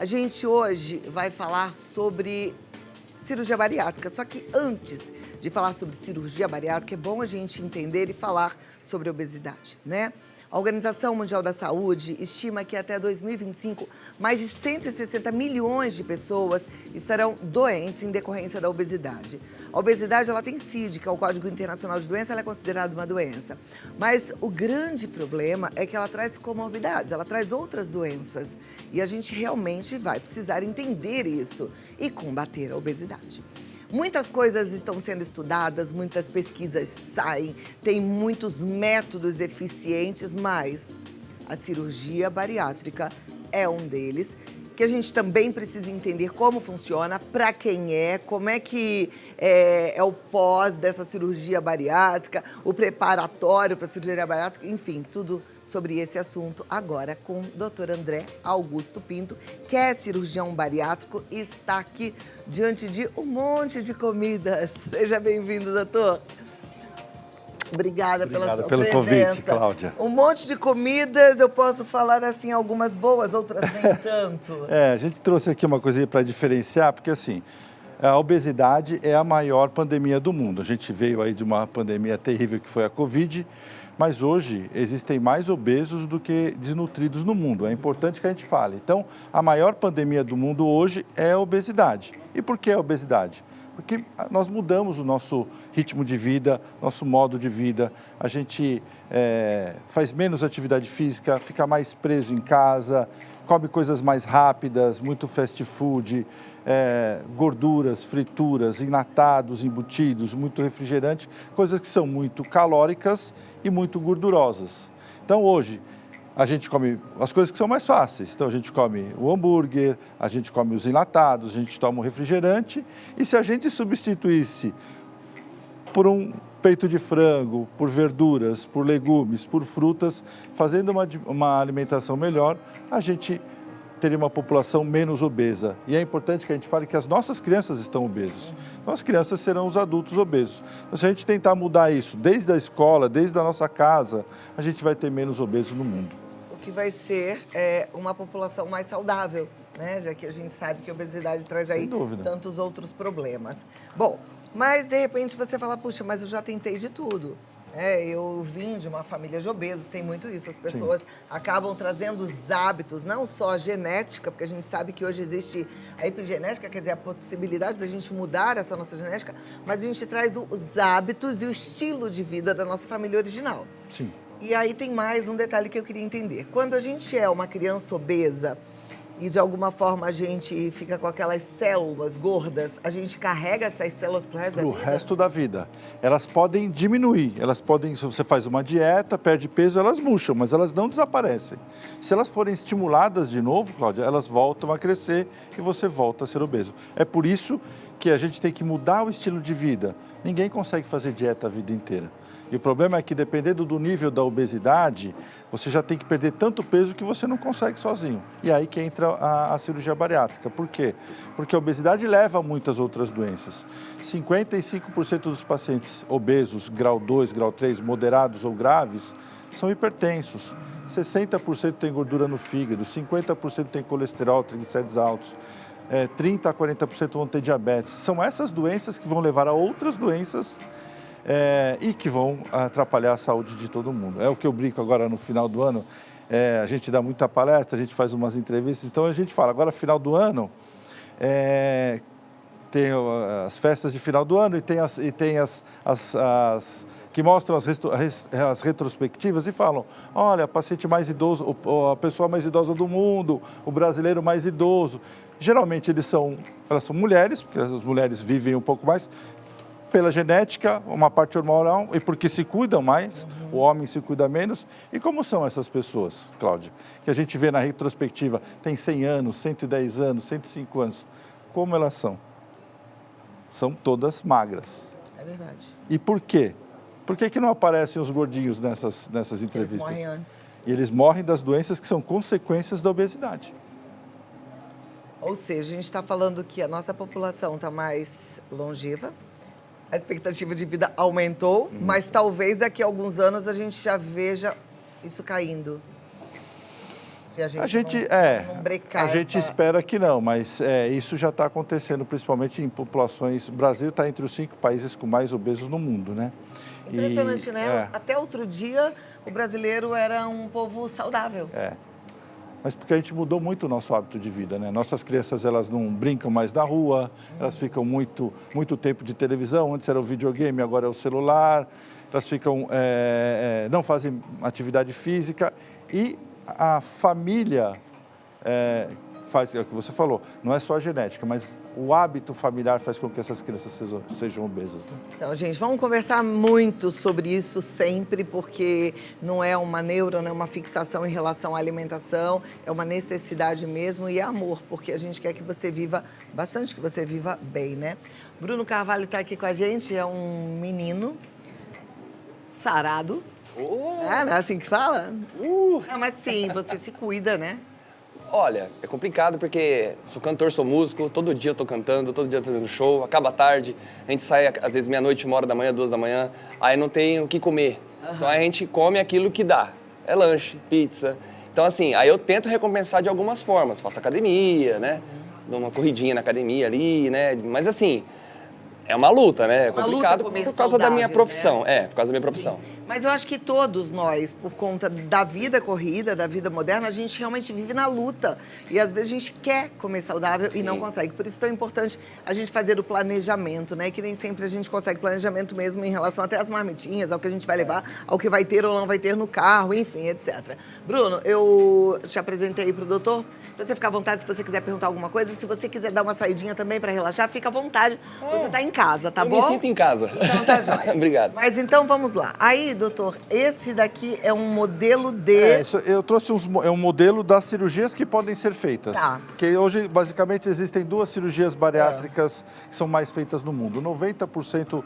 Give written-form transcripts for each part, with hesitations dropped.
A gente hoje vai falar sobre cirurgia bariátrica, só que antes de falar sobre cirurgia bariátrica, é bom a gente entender e falar sobre obesidade, né? A Organização Mundial da Saúde estima que até 2025, mais de 160 milhões de pessoas estarão doentes em decorrência da obesidade. A obesidade, ela tem CID, que é o Código Internacional de Doença, ela é considerada uma doença. Mas o grande problema é que ela traz comorbidades, ela traz outras doenças. E a gente realmente vai precisar entender isso e combater a obesidade. Muitas coisas estão sendo estudadas, muitas pesquisas saem, tem muitos métodos eficientes, mas a cirurgia bariátrica é um deles, que a gente também precisa entender como funciona, para quem é, como é que é o pós dessa cirurgia bariátrica, o preparatório para a cirurgia bariátrica, enfim, tudo sobre esse assunto agora com o Dr. André Augusto Pinto, que é cirurgião bariátrico e está aqui diante de um monte de comidas. Seja bem-vindo, doutor. Obrigada pela sua pelo presença. convite, Cláudia. Um monte de comidas, eu posso falar assim, algumas boas, outras nem tanto. A gente trouxe aqui uma coisinha para diferenciar, porque assim, a obesidade é a maior pandemia do mundo. A gente veio aí de uma pandemia terrível que foi a Covid, mas hoje existem mais obesos do que desnutridos no mundo. É importante que a gente fale. Então, a maior pandemia do mundo hoje é a obesidade. E por que a obesidade? Porque nós mudamos o nosso ritmo de vida, nosso modo de vida. A gente faz menos atividade física, fica mais preso em casa, come coisas mais rápidas, muito fast food, gorduras, frituras, enlatados, embutidos, muito refrigerante, coisas que são muito calóricas e muito gordurosas. Então, hoje, a gente come as coisas que são mais fáceis. Então, a gente come o hambúrguer, a gente come os enlatados, a gente toma o refrigerante. E se a gente substituísse por um peito de frango, por verduras, por legumes, por frutas, fazendo uma alimentação melhor, a gente teria uma população menos obesa. E é importante que a gente fale que as nossas crianças estão obesas. Então, as crianças serão os adultos obesos. Então, se a gente tentar mudar isso desde a escola, desde a nossa casa, a gente vai ter menos obesos no mundo. O que vai ser uma população mais saudável, né? Já que a gente sabe que a obesidade traz aí tantos outros problemas. Bom, mas de repente você fala, puxa, mas eu já tentei de tudo. Eu vim de uma família de obesos, tem muito isso. As pessoas acabam trazendo os hábitos, não só a genética, porque a gente sabe que hoje existe a epigenética, quer dizer, a possibilidade da gente mudar essa nossa genética, mas a gente traz os hábitos e o estilo de vida da nossa família original. Sim. E aí tem mais um detalhe que eu queria entender. Quando a gente é uma criança obesa e de alguma forma a gente fica com aquelas células gordas, a gente carrega essas células pro resto da vida? Pro resto da vida. Elas podem diminuir, se você faz uma dieta, perde peso, elas murcham, mas elas não desaparecem. Se elas forem estimuladas de novo, Cláudia, elas voltam a crescer e você volta a ser obeso. É por isso que a gente tem que mudar o estilo de vida. Ninguém consegue fazer dieta a vida inteira. E o problema é que, dependendo do nível da obesidade, você já tem que perder tanto peso que você não consegue sozinho. E aí que entra a cirurgia bariátrica. Por quê? Porque a obesidade leva a muitas outras doenças. 55% dos pacientes obesos, grau 2, grau 3, moderados ou graves, são hipertensos. 60% tem gordura no fígado, 50% tem colesterol, triglicérides altos. 30% a 40% vão ter diabetes. São essas doenças que vão levar a outras doenças e que vão atrapalhar a saúde de todo mundo. É o que eu brinco agora no final do ano, a gente dá muita palestra, a gente faz umas entrevistas, então a gente fala, agora final do ano, tem as festas de final do ano e tem as que mostram as retrospectivas e falam, olha, paciente mais idoso, a pessoa mais idosa do mundo, o brasileiro mais idoso. Geralmente elas são mulheres, porque as mulheres vivem um pouco mais, pela genética, uma parte hormonal, e porque se cuidam mais, o homem se cuida menos. E como são essas pessoas, Cláudia? Que a gente vê na retrospectiva, tem 100 anos, 110 anos, 105 anos. Como elas são? São todas magras. É verdade. E por quê? Por que não aparecem os gordinhos nessas entrevistas? Eles morrem antes. E eles morrem das doenças que são consequências da obesidade. Ou seja, a gente está falando que a nossa população está mais longeva, a expectativa de vida aumentou, mas talvez daqui a alguns anos a gente já veja isso caindo. Se a gente não brecar a gente espera que não, mas isso já está acontecendo, principalmente em populações. O Brasil está entre os 5 países com mais obesos no mundo, né? Impressionante, né? Até outro dia, o brasileiro era um povo saudável. Mas porque a gente mudou muito o nosso hábito de vida, né? Nossas crianças, elas não brincam mais na rua, elas ficam muito tempo de televisão, antes era o videogame, agora é o celular, elas ficam, não fazem atividade física e a família faz, é o que você falou, não é só a genética, mas o hábito familiar faz com que essas crianças sejam obesas. Né? Então, gente, vamos conversar muito sobre isso sempre, porque não é uma neuro, não é uma fixação em relação à alimentação, é uma necessidade mesmo e é amor, porque a gente quer que você viva bastante, que você viva bem, né? Bruno Carvalho está aqui com a gente, é um menino sarado. Não é assim que fala? Não, mas sim, você se cuida, né? Olha, é complicado porque sou cantor, sou músico, todo dia eu tô cantando, todo dia eu tô fazendo show, acaba tarde, a gente sai às vezes meia-noite, 1h da manhã, 2h da manhã, aí não tem o que comer. Então a gente come aquilo que dá, é lanche, pizza. Então assim, aí eu tento recompensar de algumas formas, faço academia, né, dou uma corridinha na academia ali, né, mas assim, é uma luta, né, é complicado por causa da minha profissão, né? por causa da minha profissão. Mas eu acho que todos nós, por conta da vida corrida, da vida moderna, a gente realmente vive na luta. E às vezes a gente quer comer saudável e não consegue. Por isso é tão importante a gente fazer o planejamento, né? Que nem sempre a gente consegue planejamento mesmo em relação até às marmitinhas, ao que a gente vai levar, ao que vai ter ou não vai ter no carro, enfim, etc. Bruno, eu te apresentei para o doutor, para você ficar à vontade se você quiser perguntar alguma coisa. Se você quiser dar uma saidinha também para relaxar, fica à vontade. Você está em casa, tá bom? Eu me sinto em casa. Então tá jóia. Obrigado. Mas então vamos lá. Aí, doutor, esse daqui é um modelo de... eu trouxe um modelo das cirurgias que podem ser feitas. Tá. Porque hoje, basicamente, existem 2 cirurgias bariátricas que são mais feitas no mundo. 90%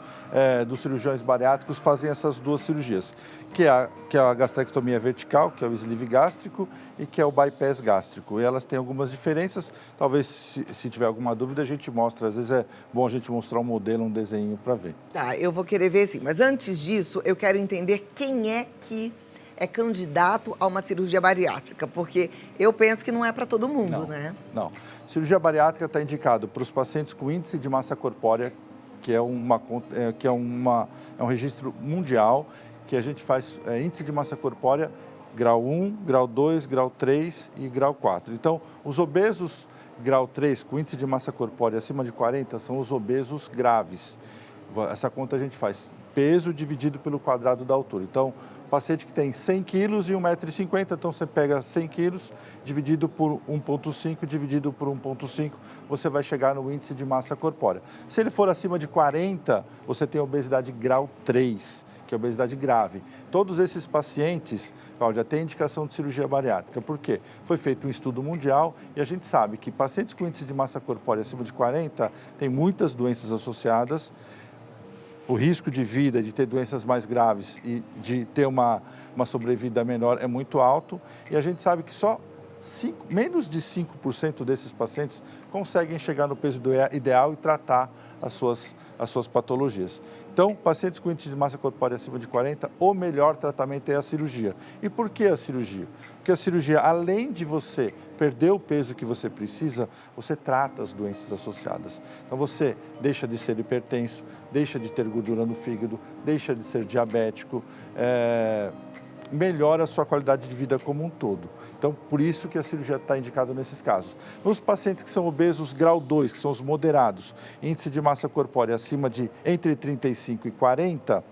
dos cirurgiões bariátricos fazem essas 2 cirurgias, que é a gastrectomia vertical, que é o sleeve gástrico, e que é o bypass gástrico. E elas têm algumas diferenças. Talvez, se tiver alguma dúvida, a gente mostra. Às vezes é bom a gente mostrar um modelo, um desenho para ver. Tá, eu vou querer ver sim. Mas antes disso, eu quero entender quem é que é candidato a uma cirurgia bariátrica, porque eu penso que não é para todo mundo, né? Não. Cirurgia bariátrica está indicado para os pacientes com índice de massa corpórea, que é um registro mundial, que a gente faz índice de massa corpórea grau 1, grau 2, grau 3 e grau 4. Então, os obesos grau 3, com índice de massa corpórea acima de 40, são os obesos graves. Essa conta a gente faz peso dividido pelo quadrado da altura. Então, paciente que tem 100 quilos e 1,50 m, então você pega 100 quilos dividido por 1,5, dividido por 1,5, você vai chegar no índice de massa corpórea. Se ele for acima de 40, você tem obesidade grau 3, que é obesidade grave. Todos esses pacientes, Cláudia, têm indicação de cirurgia bariátrica. Por quê? Foi feito um estudo mundial e a gente sabe que pacientes com índice de massa corpórea acima de 40 têm muitas doenças associadas. O risco de vida, de ter doenças mais graves e de ter uma sobrevida menor é muito alto. E a gente sabe que só menos de 5% desses pacientes conseguem chegar no peso ideal e tratar as suas patologias. Então, pacientes com índice de massa corpórea acima de 40, o melhor tratamento é a cirurgia. E por que a cirurgia? Porque a cirurgia, além de você perder o peso que você precisa, você trata as doenças associadas. Então, você deixa de ser hipertenso, deixa de ter gordura no fígado, deixa de ser diabético, melhora a sua qualidade de vida como um todo. Então, por isso que a cirurgia está indicada nesses casos. Nos pacientes que são obesos grau 2, que são os moderados, índice de massa corpórea acima de entre 35 e 40,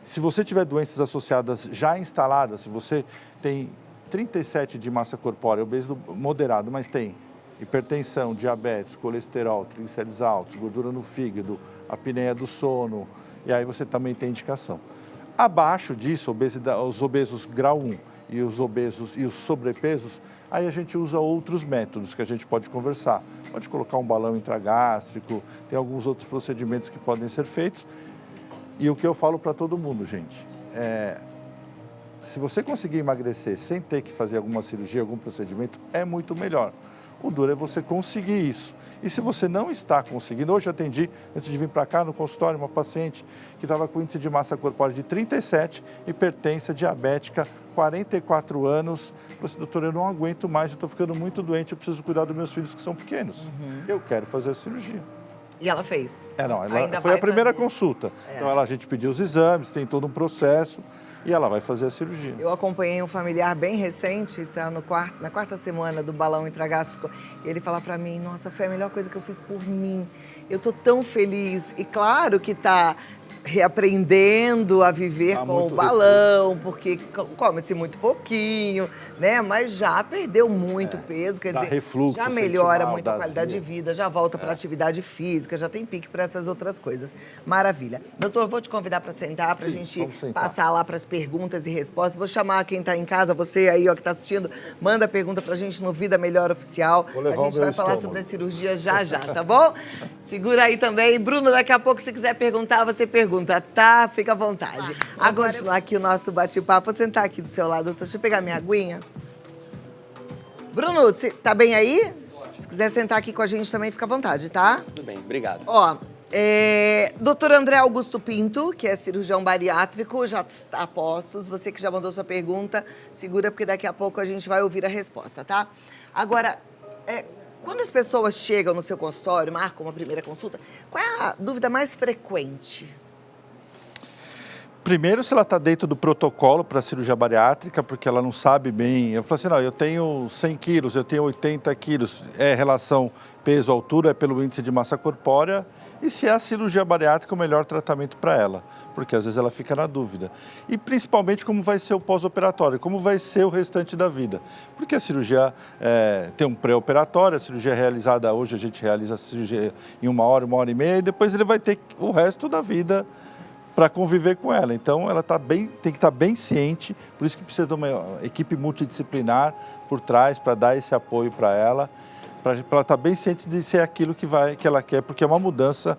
se você tiver doenças associadas já instaladas, se você tem 37 de massa corpórea, obeso moderado, mas tem hipertensão, diabetes, colesterol, triglicéridos altos, gordura no fígado, apneia do sono, e aí você também tem indicação. Abaixo disso, os obesos grau 1 e os obesos e os sobrepesos, aí a gente usa outros métodos que a gente pode conversar. Pode colocar um balão intragástrico, tem alguns outros procedimentos que podem ser feitos. E o que eu falo para todo mundo, gente, se você conseguir emagrecer sem ter que fazer alguma cirurgia, algum procedimento, é muito melhor. O duro é você conseguir isso. E se você não está conseguindo, hoje eu atendi, antes de vir para cá no consultório, uma paciente que estava com índice de massa corpórea de 37, hipertensa, diabética, 44 anos. Falei assim, doutor, eu não aguento mais, eu estou ficando muito doente, eu preciso cuidar dos meus filhos que são pequenos. Eu quero fazer a cirurgia. E ela fez? Não, Ainda foi a vai primeira fazer. consulta. Então a gente pediu os exames, tem todo um processo e ela vai fazer a cirurgia. Eu acompanhei um familiar bem recente, tá na quarta semana do balão intragástrico, e ele fala pra mim, nossa, foi a melhor coisa que eu fiz por mim. Eu tô tão feliz. E claro que tá reaprendendo a viver com o balão, porque come-se muito pouquinho, né? Mas já perdeu muito peso, quer dizer, refluxo, já melhora mal, muito a qualidade de vida, já volta para atividade física, já tem pique para essas outras coisas. Maravilha. Doutor, vou te convidar para sentar, para a gente passar lá para as perguntas e respostas. Vou chamar quem está em casa, você aí ó, que está assistindo, manda pergunta para a gente no Vida Melhor Oficial. A gente vai falar sobre a cirurgia já, tá bom? Segura aí também. Bruno, daqui a pouco, se quiser perguntar, você pergunta, tá? Fica à vontade. A continuar aqui o nosso bate-papo. Vou sentar aqui do seu lado, doutor. Deixa eu pegar minha aguinha. Bruno, você tá bem aí? Se quiser sentar aqui com a gente também, fica à vontade, tá? Tudo bem, obrigado. Ó, doutor André Augusto Pinto, que é cirurgião bariátrico, já está a postos. Você que já mandou sua pergunta, segura, porque daqui a pouco a gente vai ouvir a resposta, tá? Agora, quando as pessoas chegam no seu consultório, marcam uma primeira consulta, qual é a dúvida mais frequente? Primeiro, se ela está dentro do protocolo para cirurgia bariátrica, porque ela não sabe bem. Eu falo assim, não, eu tenho 100 quilos, eu tenho 80 quilos. É relação peso-altura, é pelo índice de massa corpórea. E se é a cirurgia bariátrica o melhor tratamento para ela, porque às vezes ela fica na dúvida. E principalmente como vai ser o pós-operatório, como vai ser o restante da vida. Porque a cirurgia tem um pré-operatório, a cirurgia é realizada, hoje a gente realiza a cirurgia em 1 hora e meia, e depois ele vai ter o resto da vida para conviver com ela. Então, ela tem que estar bem ciente, por isso que precisa de uma equipe multidisciplinar por trás para dar esse apoio para ela estar bem ciente de ser aquilo que ela quer, porque é uma mudança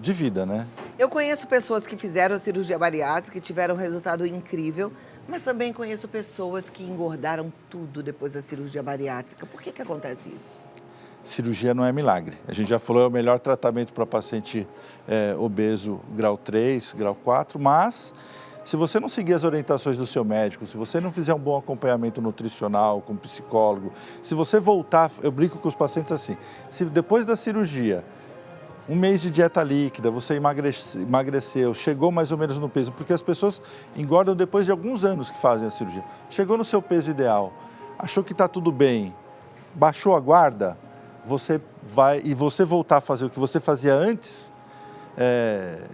de vida, né? Eu conheço pessoas que fizeram a cirurgia bariátrica e tiveram um resultado incrível, mas também conheço pessoas que engordaram tudo depois da cirurgia bariátrica. Por que acontece isso? Cirurgia não é milagre. A gente já falou, é o melhor tratamento para paciente obeso grau 3, grau 4, mas se você não seguir as orientações do seu médico, se você não fizer um bom acompanhamento nutricional com psicólogo, se você voltar, eu brinco com os pacientes assim, se depois da cirurgia, 1 mês de dieta líquida, você emagreceu, chegou mais ou menos no peso, porque as pessoas engordam depois de alguns anos que fazem a cirurgia. Chegou no seu peso ideal, achou que está tudo bem, baixou a guarda, você voltar a fazer o que você fazia antes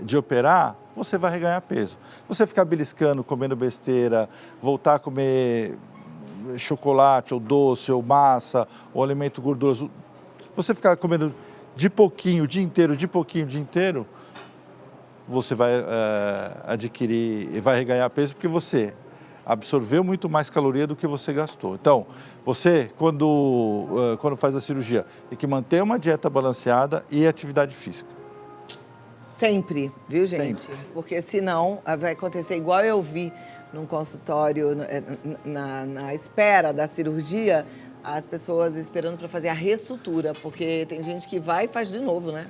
de operar, você vai reganhar peso. Você ficar beliscando, comendo besteira, voltar a comer chocolate, ou doce, ou massa, ou alimento gorduroso, você ficar comendo de pouquinho, o dia inteiro, de pouquinho, o dia inteiro, você vai adquirir e vai reganhar peso porque você absorveu muito mais caloria do que você gastou. Então, você, quando faz a cirurgia, tem que manter uma dieta balanceada e atividade física. Sempre, viu, gente? Sempre. Porque senão vai acontecer igual eu vi num consultório, na espera da cirurgia, as pessoas esperando para fazer a ressutura, porque tem gente que vai e faz de novo, né?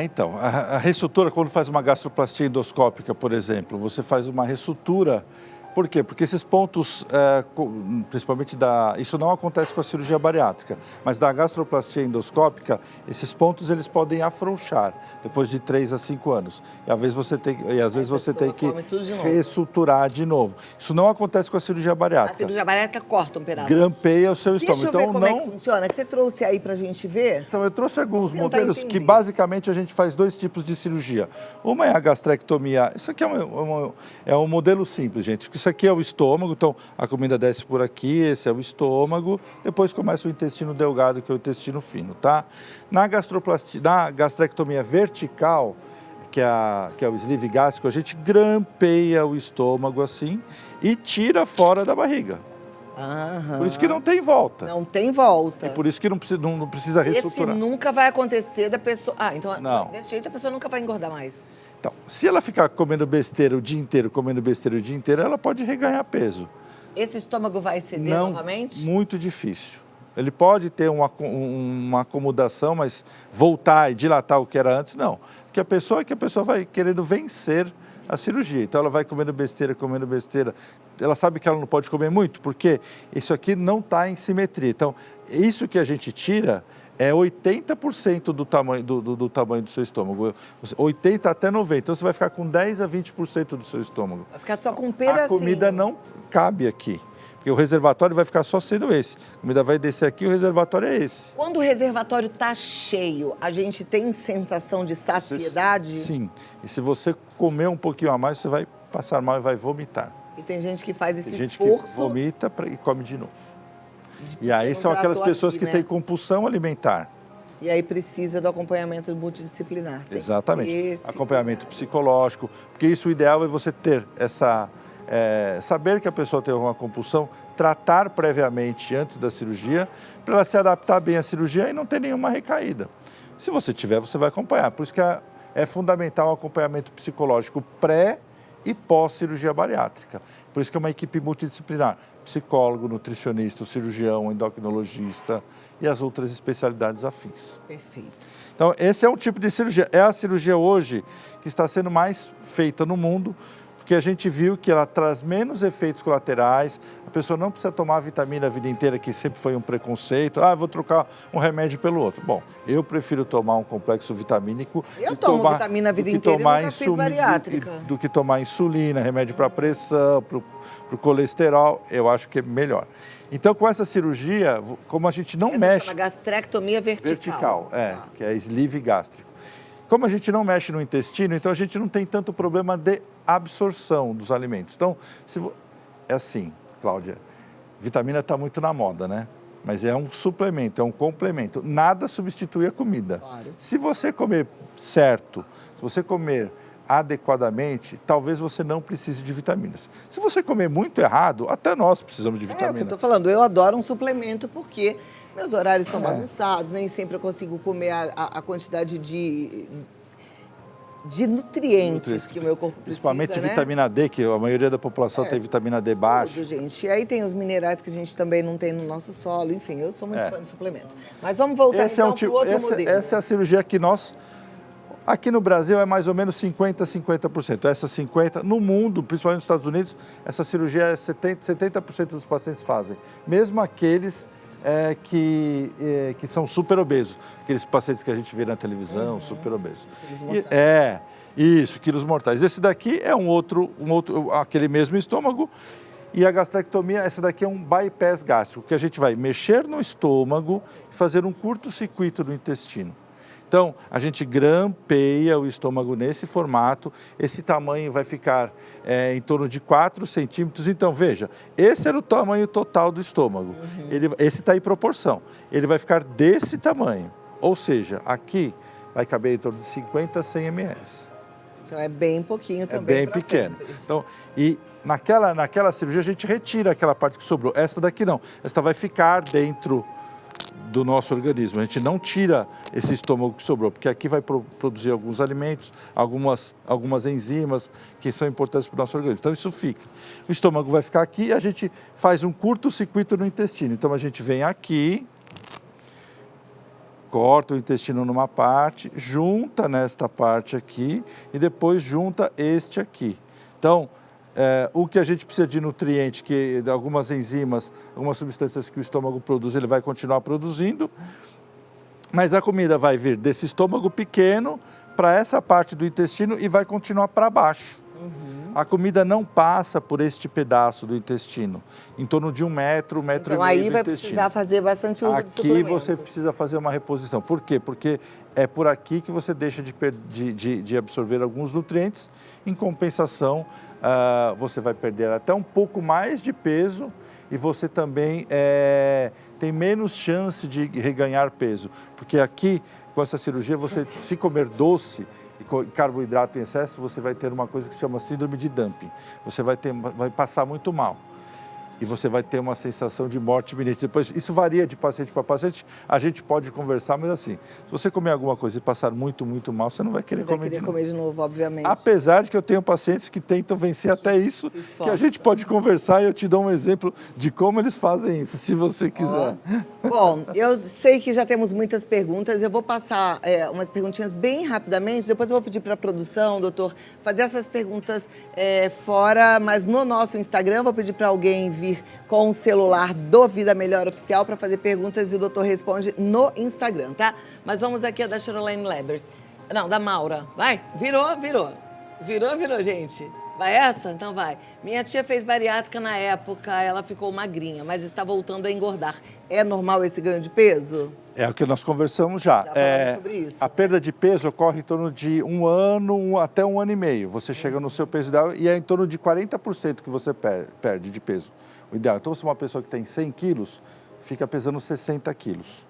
Então, a ressutura, quando faz uma gastroplastia endoscópica, por exemplo, você faz uma ressutura. Por quê? Porque esses pontos, principalmente isso não acontece com a cirurgia bariátrica, mas da gastroplastia endoscópica, esses pontos eles podem afrouxar depois de 3 a 5 anos. E às vezes você tem que ressuturar de novo. Isso não acontece com a cirurgia bariátrica. A cirurgia bariátrica corta um pedaço. Grampeia o seu estômago. Deixa eu ver como é que funciona, que você trouxe aí pra gente ver. Então, eu trouxe alguns modelos que basicamente a gente faz 2 tipos de cirurgia. Uma é a gastrectomia. Isso aqui é um modelo simples, gente. Isso aqui é o estômago, então a comida desce por aqui, esse é o estômago, depois começa o intestino delgado, que é o intestino fino, tá? Na gastrectomia vertical, que é o sleeve gástrico, a gente grampeia o estômago assim e tira fora da barriga. Aham. Por isso que não tem volta. Não tem volta. E por isso que não precisa ressuturar. Esse nunca vai acontecer da pessoa... então não. Desse jeito a pessoa nunca vai engordar mais. Então, se ela ficar comendo besteira o dia inteiro, ela pode reganhar peso. Esse estômago vai ceder novamente? Muito difícil. Ele pode ter uma acomodação, mas voltar e dilatar o que era antes, não. Porque a pessoa vai querendo vencer a cirurgia. Então, ela vai comendo besteira. Ela sabe que ela não pode comer muito, porque isso aqui não está em simetria. Então, isso que a gente tira é 80% do tamanho do seu estômago. 80% até 90%. Então, você vai ficar com 10% a 20% do seu estômago. Vai ficar só com um pedacinho. A comida não cabe aqui. Porque o reservatório vai ficar só sendo esse. A comida vai descer aqui, o reservatório é esse. Quando o reservatório está cheio, a gente tem sensação de saciedade? Sim. E se você comer um pouquinho a mais, você vai passar mal e vai vomitar. E tem gente que faz esse tem gente esforço... que vomita e come de novo. E aí são aquelas pessoas que têm compulsão alimentar. E aí precisa do acompanhamento multidisciplinar. Exatamente. Acompanhamento psicológico. Porque isso, o ideal é você ter essa... saber que a pessoa tem alguma compulsão, tratar previamente antes da cirurgia, para ela se adaptar bem à cirurgia e não ter nenhuma recaída. Se você tiver, você vai acompanhar. Por isso que é fundamental o acompanhamento psicológico pré e pós-cirurgia bariátrica. Por isso que é uma equipe multidisciplinar. Psicólogo, nutricionista, cirurgião, endocrinologista e as outras especialidades afins. Perfeito. Então, esse é um tipo de cirurgia. É a cirurgia hoje que está sendo mais feita no mundo, porque a gente viu que ela traz menos efeitos colaterais, a pessoa não precisa tomar vitamina a vida inteira, que sempre foi um preconceito. Vou trocar um remédio pelo outro. Bom, eu prefiro tomar um complexo vitamínico... Eu tomo vitamina a vida inteira e nunca fiz bariátrica. Do que tomar insulina, remédio para pressão, para o colesterol, eu acho que é melhor. Então, com essa cirurgia, como a gente não mexe... Chama gastrectomia vertical. Que é sleeve gástrico. Como a gente não mexe no intestino, então a gente não tem tanto problema de absorção dos alimentos. Então, é assim, Cláudia, vitamina está muito na moda, né? Mas é um suplemento, é um complemento. Nada substitui a comida. Claro. Se você comer certo, se você comer adequadamente, talvez você não precise de vitaminas. Se você comer muito errado, até nós precisamos de vitamina. É o que eu estou falando, eu adoro um suplemento porque meus horários são bagunçados, nem sempre eu consigo comer a quantidade de nutrientes que o meu corpo precisa, principalmente vitamina D, que a maioria da população tem vitamina D baixa. Tudo, gente. E aí tem os minerais que a gente também não tem no nosso solo, enfim, eu sou muito fã de suplemento. Mas vamos voltar então para o outro modelo. Essa é a cirurgia que nós... Aqui no Brasil é mais ou menos 50%. Essa 50%, no mundo, principalmente nos Estados Unidos, essa cirurgia 70% dos pacientes fazem. Mesmo aqueles que são super obesos, aqueles pacientes que a gente vê na televisão, super obesos. Quilos mortais. Esse daqui é um outro, aquele mesmo estômago. E a gastrectomia, essa daqui é um bypass gástrico, que a gente vai mexer no estômago e fazer um curto-circuito no intestino. Então, a gente grampeia o estômago nesse formato, esse tamanho vai ficar em torno de 4 centímetros. Então, veja, esse era o tamanho total do estômago. Esse está em proporção. Ele vai ficar desse tamanho. Ou seja, aqui vai caber em torno de 50 a 100 ml. Então, é bem pouquinho também. É bem pequeno. Então, e naquela cirurgia, a gente retira aquela parte que sobrou. Essa daqui não. Essa vai ficar dentro do nosso organismo. A gente não tira esse estômago que sobrou, porque aqui vai produzir alguns alimentos, algumas enzimas que são importantes para o nosso organismo. Então, isso fica. O estômago vai ficar aqui e a gente faz um curto-circuito no intestino. Então, a gente vem aqui, corta o intestino numa parte, junta nesta parte aqui e depois junta este aqui. Então, o que a gente precisa de nutriente, que algumas enzimas, algumas substâncias que o estômago produz, ele vai continuar produzindo, mas a comida vai vir desse estômago pequeno para essa parte do intestino e vai continuar para baixo. A comida não passa por este pedaço do intestino, em torno de 1 metro, 1,5 metro. Então aí vai precisar fazer bastante uso de suplementos. Aqui você precisa fazer uma reposição. Por quê? Porque é por aqui que você deixa de absorver alguns nutrientes. Em compensação, você vai perder até um pouco mais de peso e você também tem menos chance de reganhar peso. Porque aqui, com essa cirurgia, você se comer doce e carboidrato em excesso, você vai ter uma coisa que se chama síndrome de dumping. Você vai passar muito mal. e você vai ter uma sensação de morte iminente. Depois, isso varia de paciente para paciente, a gente pode conversar, mas assim, se você comer alguma coisa e passar muito, muito mal, você não vai querer comer de novo. comer de novo, obviamente. Apesar de que eu tenho pacientes que tentam vencer até isso, que a gente pode conversar e eu te dou um exemplo de como eles fazem isso, se você quiser. Bom, eu sei que já temos muitas perguntas, eu vou passar umas perguntinhas bem rapidamente, depois eu vou pedir para a produção, doutor, fazer essas perguntas fora, mas no nosso Instagram, eu vou pedir para alguém vir com o celular do Vida Melhor Oficial para fazer perguntas e o doutor responde no Instagram, tá? Mas vamos aqui a da Caroline Lebers. Não, da Maura. Vai, virou, gente. Vai essa? Então vai. Minha tia fez bariátrica na época, ela ficou magrinha, mas está voltando a engordar. É normal esse ganho de peso? É o que nós conversamos já. Falamos sobre isso. A perda de peso ocorre em torno de 1 ano até 1 ano e meio. Você chega no seu peso ideal e é em torno de 40% que você perde de peso. O ideal. Então, se uma pessoa que tem 100 quilos, fica pesando 60 quilos.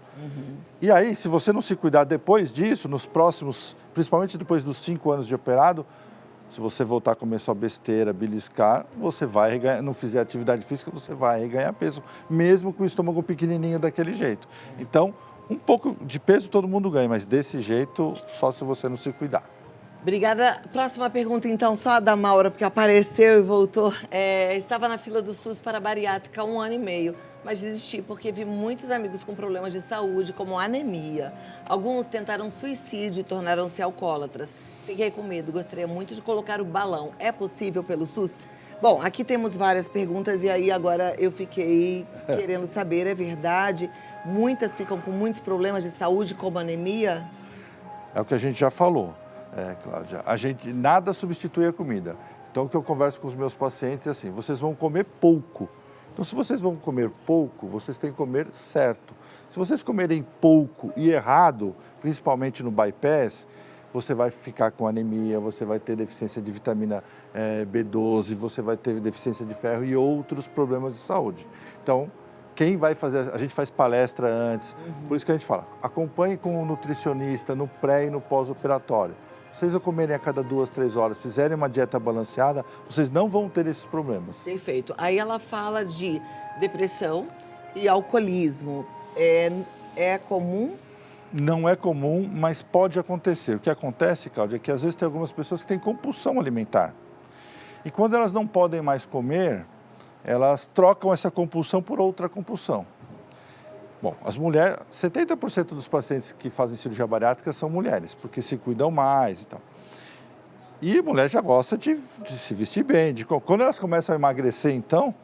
E aí, se você não se cuidar depois disso, nos próximos, principalmente depois dos 5 anos de operado, se você voltar a comer só besteira, beliscar, você vai não fizer atividade física, você vai ganhar peso, mesmo com o estômago pequenininho daquele jeito. Então, um pouco de peso todo mundo ganha, mas desse jeito, só se você não se cuidar. Obrigada. Próxima pergunta, então, só a da Maura, porque apareceu e voltou. Estava na fila do SUS para bariátrica há 1 ano e meio, mas desisti porque vi muitos amigos com problemas de saúde, como anemia. Alguns tentaram suicídio e tornaram-se alcoólatras. Fiquei com medo, gostaria muito de colocar o balão. É possível pelo SUS? Bom, aqui temos várias perguntas e aí agora eu fiquei querendo saber, é verdade? Muitas ficam com muitos problemas de saúde, como anemia? É o que a gente já falou, Cláudia. Nada substitui a comida. Então, o que eu converso com os meus pacientes é assim, vocês vão comer pouco. Então, se vocês vão comer pouco, vocês têm que comer certo. Se vocês comerem pouco e errado, principalmente no bypass, você vai ficar com anemia, você vai ter deficiência de vitamina B12, você vai ter deficiência de ferro e outros problemas de saúde. Então, quem vai fazer... A gente faz palestra antes, por isso que a gente fala, acompanhe com o nutricionista no pré e no pós-operatório. Vocês comerem a cada 2, 3 horas, fizerem uma dieta balanceada, vocês não vão ter esses problemas. Perfeito. Aí ela fala de depressão e alcoolismo. É comum? Não é comum, mas pode acontecer. O que acontece, Cláudia, é que às vezes tem algumas pessoas que têm compulsão alimentar. E quando elas não podem mais comer, elas trocam essa compulsão por outra compulsão. Bom, as mulheres, 70% dos pacientes que fazem cirurgia bariátrica são mulheres, porque se cuidam mais e tal. E a mulher já gosta de se vestir bem. Quando elas começam a emagrecer, então,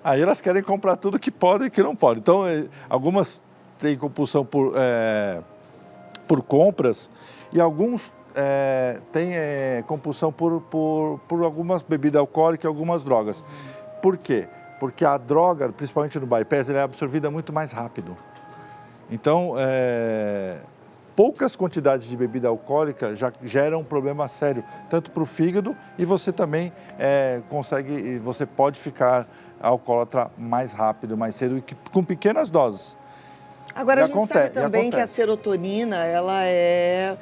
aí elas querem comprar tudo que podem e que não podem. Então, algumas têm compulsão por compras e alguns têm compulsão por algumas bebidas alcoólicas e algumas drogas. Por quê? Porque a droga, principalmente no bypass, ela é absorvida muito mais rápido. Então, poucas quantidades de bebida alcoólica já geram um problema sério, tanto para o fígado e você também você pode ficar alcoólatra mais rápido, mais cedo, com pequenas doses. Agora, a gente sabe também que a serotonina, ela é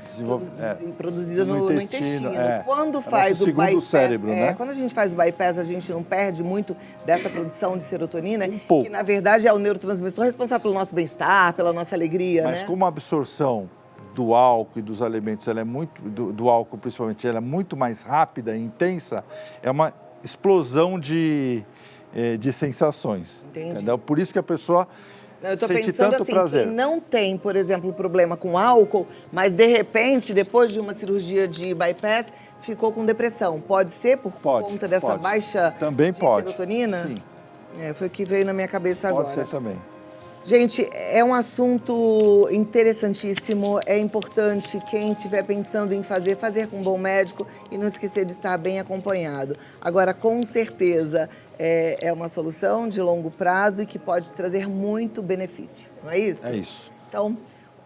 produzida no intestino. Quando faz o bypass, cérebro, né? Quando a gente faz o bypass, a gente não perde muito dessa produção de serotonina, pouco. Que na verdade é o neurotransmissor responsável pelo nosso bem-estar, pela nossa alegria, Mas como a absorção do álcool e dos alimentos, ela é muito, do álcool principalmente, ela é muito mais rápida e intensa, é uma explosão de sensações. Entendi. Entendeu? Por isso que a pessoa... Eu estou sente pensando tanto assim, prazer. quem não tem, por exemplo, problema com álcool, mas de repente, depois de uma cirurgia de bypass, ficou com depressão. Pode ser por conta dessa baixa também de pode. Serotonina? Sim. Foi o que veio na minha cabeça agora. Pode ser também. Gente, é um assunto interessantíssimo, é importante quem estiver pensando em fazer com um bom médico e não esquecer de estar bem acompanhado. Agora, com certeza, é uma solução de longo prazo e que pode trazer muito benefício, não é isso? É isso. Então,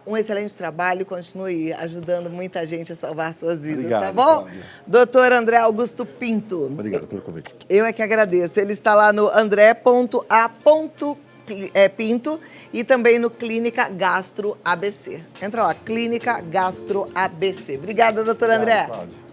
um excelente trabalho, continue ajudando muita gente a salvar suas vidas, Obrigado, tá bom? Cláudia. Doutor André Augusto Pinto. Obrigado pelo convite. Eu é que agradeço. Ele está lá no andré.a.pinto e também no Clínica Gastro ABC. Entra lá, Clínica Gastro ABC. Obrigada, doutor André. Cláudia.